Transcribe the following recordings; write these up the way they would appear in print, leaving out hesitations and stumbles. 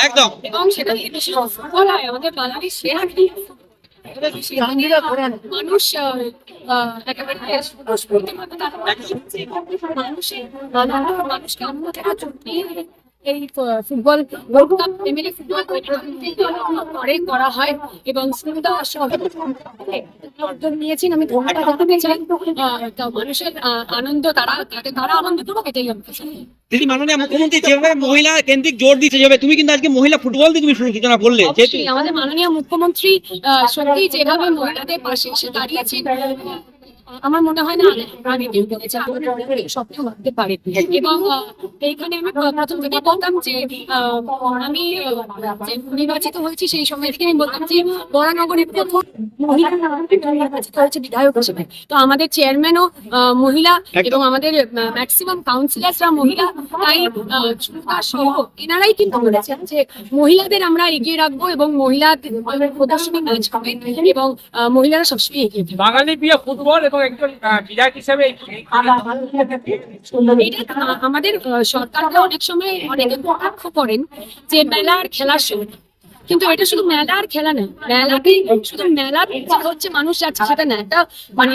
একদম। এবং সেটা ফুটবল হয় আমাদের বাঙালির সেরা খেলা। মানুষ একেবারে মানুষের মানুষকে আনন্দ দেওয়ার জন্য এই football world cup MLA football পরে করা হয় এবং সুন্দর অর্জন নিয়েছেন। আমি ধন্যবাদ জানাতে চাই। তো মানুষের আনন্দ তারা আনন্দ করুক, এটাই আমি চাই। দিদি, মাননীয় মুখ্যমন্ত্রী যেভাবে মহিলা কেন্দ্রিক জোর দিতে যাবে, তুমি কিন্তু আজকে মহিলা ফুটবল দিয়ে তুমি সূচনা করলে। অবশ্যই আমাদের মাননীয় মুখ্যমন্ত্রী সত্যি যেভাবে মহিলাদের পাশে এসে দাঁড়িয়েছেন, আমার মনে হয় না আগে কেউ করেছে, স্বপ্ন ভাবতে পারে। এবং এইখানে আমি প্রথম থেকে বলতাম যে আমি যে নির্বাচিত হয়েছি সেই সময় থেকে আমি বলতাম যে বরানগরের প্রথম মহিলা নির্বাচিত হয়েছে বিধায়ক হিসেবে। তো আমাদের চেয়ারম্যানও মহিলা এবং আমাদের ম্যাক্সিমাম কাউন্সিলারসরা মহিলা। তাই সহ এনারাই কিন্তু বলেছেন যে মহিলাদের আমরা এগিয়ে রাখবো এবং মহিলাদের প্রদর্শনী ম্যাচ হবে এবং মহিলারা সবসময় এগিয়ে থাকবে। বাঙালি প্রিয় ফুটবল এবং একজন বিধায়ক হিসেবে এটা আমাদের সরকারকে অনেক সময় অনেকে কটাক্ষ করেন যে মেলা আর খেলার সময়, কিন্তু এটা শুধু মেলা আর খেলা না। মেলাতেই শুধু মেলা হচ্ছে মানুষ যাচ্ছে সেটা না, একটা মানে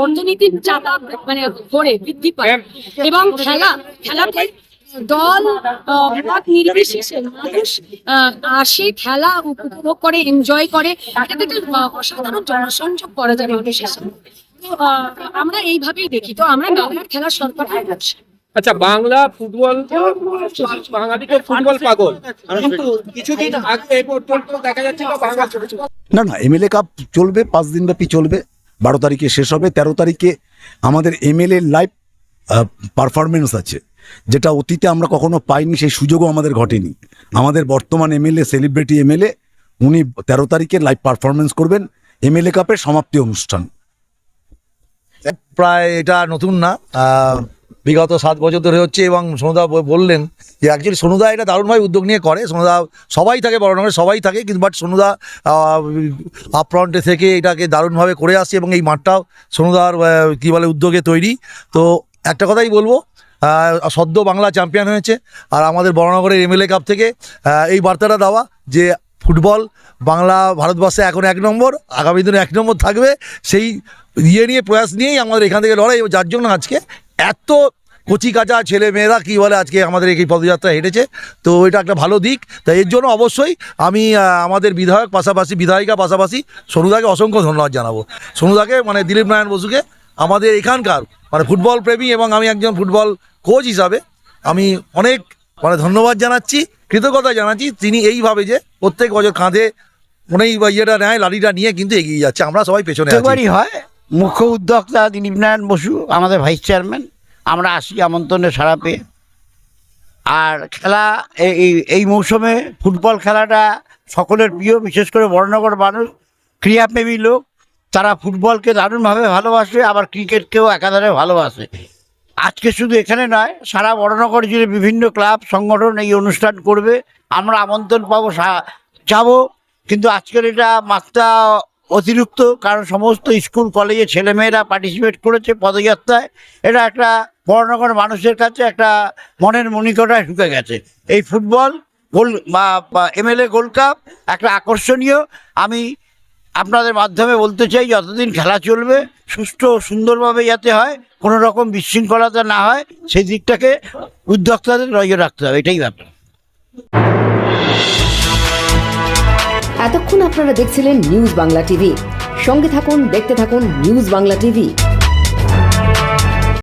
অর্থনীতির চাপা মানে ঘরে বৃদ্ধি পায়। এবং খেলাতে দল নির্বিশেষে মানুষ আসে, খেলা উপভোগ করে, এনজয় করে। এটাতে একটা অসাধারণ জনসংযোগ করা যায় মানুষের সাথে। আমরা এইভাবেই দেখি। তো আমরা বাংলার খেলার সরকার হয়ে যাচ্ছি। আচ্ছা, বাংলা ফুটবল, বাঙালি তো ফুটবল পাগল, কিন্তু কিছুদিন আগে এই পর্যন্ত দেখা যাচ্ছে না এমএলএ কাপ চলবে, 5 দিন ব্যাপী চলবে। 12 তারিখে শেষ হবে। 13 তারিখে আমাদের এমএলএ লাইভ পারফরমেন্স আছে, যেটা অতীতে আমরা কখনো পাইনি, সেই সুযোগও আমাদের ঘটেনি। আমাদের বর্তমান এমএলএ, সেলিব্রিটি এমএলএ, উনি 13 তারিখে লাইভ পারফরমেন্স করবেন এমএলএ কাপের সমাপ্তি অনুষ্ঠান। প্রায় এটা নতুন না, বিগত 7 বছর ধরে হচ্ছে। এবং সোনুদা বললেন যে অ্যাকচুয়ালি সোনুদা এটা দারুণভাবে উদ্যোগ নিয়ে করে। সোনুদা সবাই থাকে, বড়নগরে সবাই থাকে, কিন্তু বাট সোনুদা আপফ্রন্টে থেকে এটাকে দারুণভাবে করে আসছে এবং এই মাঠটাও সোনুদার কী বলে উদ্যোগে তৈরি। তো একটা কথাই বলবো, সদ্য বাংলা চ্যাম্পিয়ন হয়েছে, আর আমাদের বড়নগরের এমএলএ কাপ থেকে এই বার্তাটা দেওয়া যে ফুটবল বাংলা ভারতবর্ষে এখন 1 নম্বর, আগামী দিনে 1 নম্বর থাকবে। সেই নিয়ে প্রয়াস নিয়েই আমাদের এখান থেকে লড়াই, যার জন্য আজকে এত কচি কাঁচা ছেলে মেয়েরা কী বলে আজকে আমাদের এই পদযাত্রা হেঁটেছে। তো এটা একটা ভালো দিক। তাই এর জন্য অবশ্যই আমি আমাদের বিধায়িকা পাশাপাশি সোনুদাকে অসংখ্য ধন্যবাদ জানাবো। সোনুদাকে মানে দিলীপ নারায়ণ বসুকে, আমাদের এখানকার মানে ফুটবল প্রেমী এবং আমি একজন ফুটবল কোচ হিসাবে আমি অনেক মানে ধন্যবাদ জানাচ্ছি, কৃতজ্ঞতা জানাচ্ছি। তিনি এইভাবে যে প্রত্যেক বছর কাঁধে মনেই ইয়েটা নেয়, লাঠিটা নিয়ে কিন্তু এগিয়ে যাচ্ছে, আমরা সবাই পেছনে আছি। হয় মুখ্য উদ্যোক্তা দিলীপ নারায়ণ বসু, আমাদের ভাইস চেয়ারম্যান। আমরা আসি আমন্ত্রণে সাড়া পেয়ে। আর খেলা এই মৌসুমে ফুটবল খেলাটা সকলের প্রিয়, বিশেষ করে বড়নগর মানুষ ক্রীড়াপ্রেমী লোক, তারা ফুটবলকে দারুণভাবে ভালোবাসে, আবার ক্রিকেটকেও একাধারে ভালোবাসে। আজকে শুধু এখানে নয়, সারা বড়নগর জুড়ে বিভিন্ন ক্লাব সংগঠন এই অনুষ্ঠান করবে। আমরা আমন্ত্রণ পাবো, যাবো। কিন্তু আজকের এটা মাত্রা অতিরিক্ত, কারণ সমস্ত স্কুল কলেজে ছেলেমেয়েরা পার্টিসিপেট করেছে পদযাত্রায়। এটা একটা বড়নগর মানুষের কাছে একটা মনের মণিকোঠায় ঢুকে গেছে। এই ফুটবল বা এমএলএ গোল্ড কাপ একটা আকর্ষণীয়। আমি আপনাদের মাধ্যমে বলতে চাই, যতদিন খেলা চলবে সুষ্ঠু সুন্দরভাবে যাতে হয়, কোনো রকম বিশৃঙ্খলতা না হয়, সেই দিকটাকে উদ্যোক্তাদের নজর রাখতে হবে, এটাই ব্যাপার। এতক্ষণ আপনারা দেখছিলেন নিউজ বাংলা টিভি। সঙ্গে থাকুন, দেখতে থাকুন নিউজ বাংলা টিভি।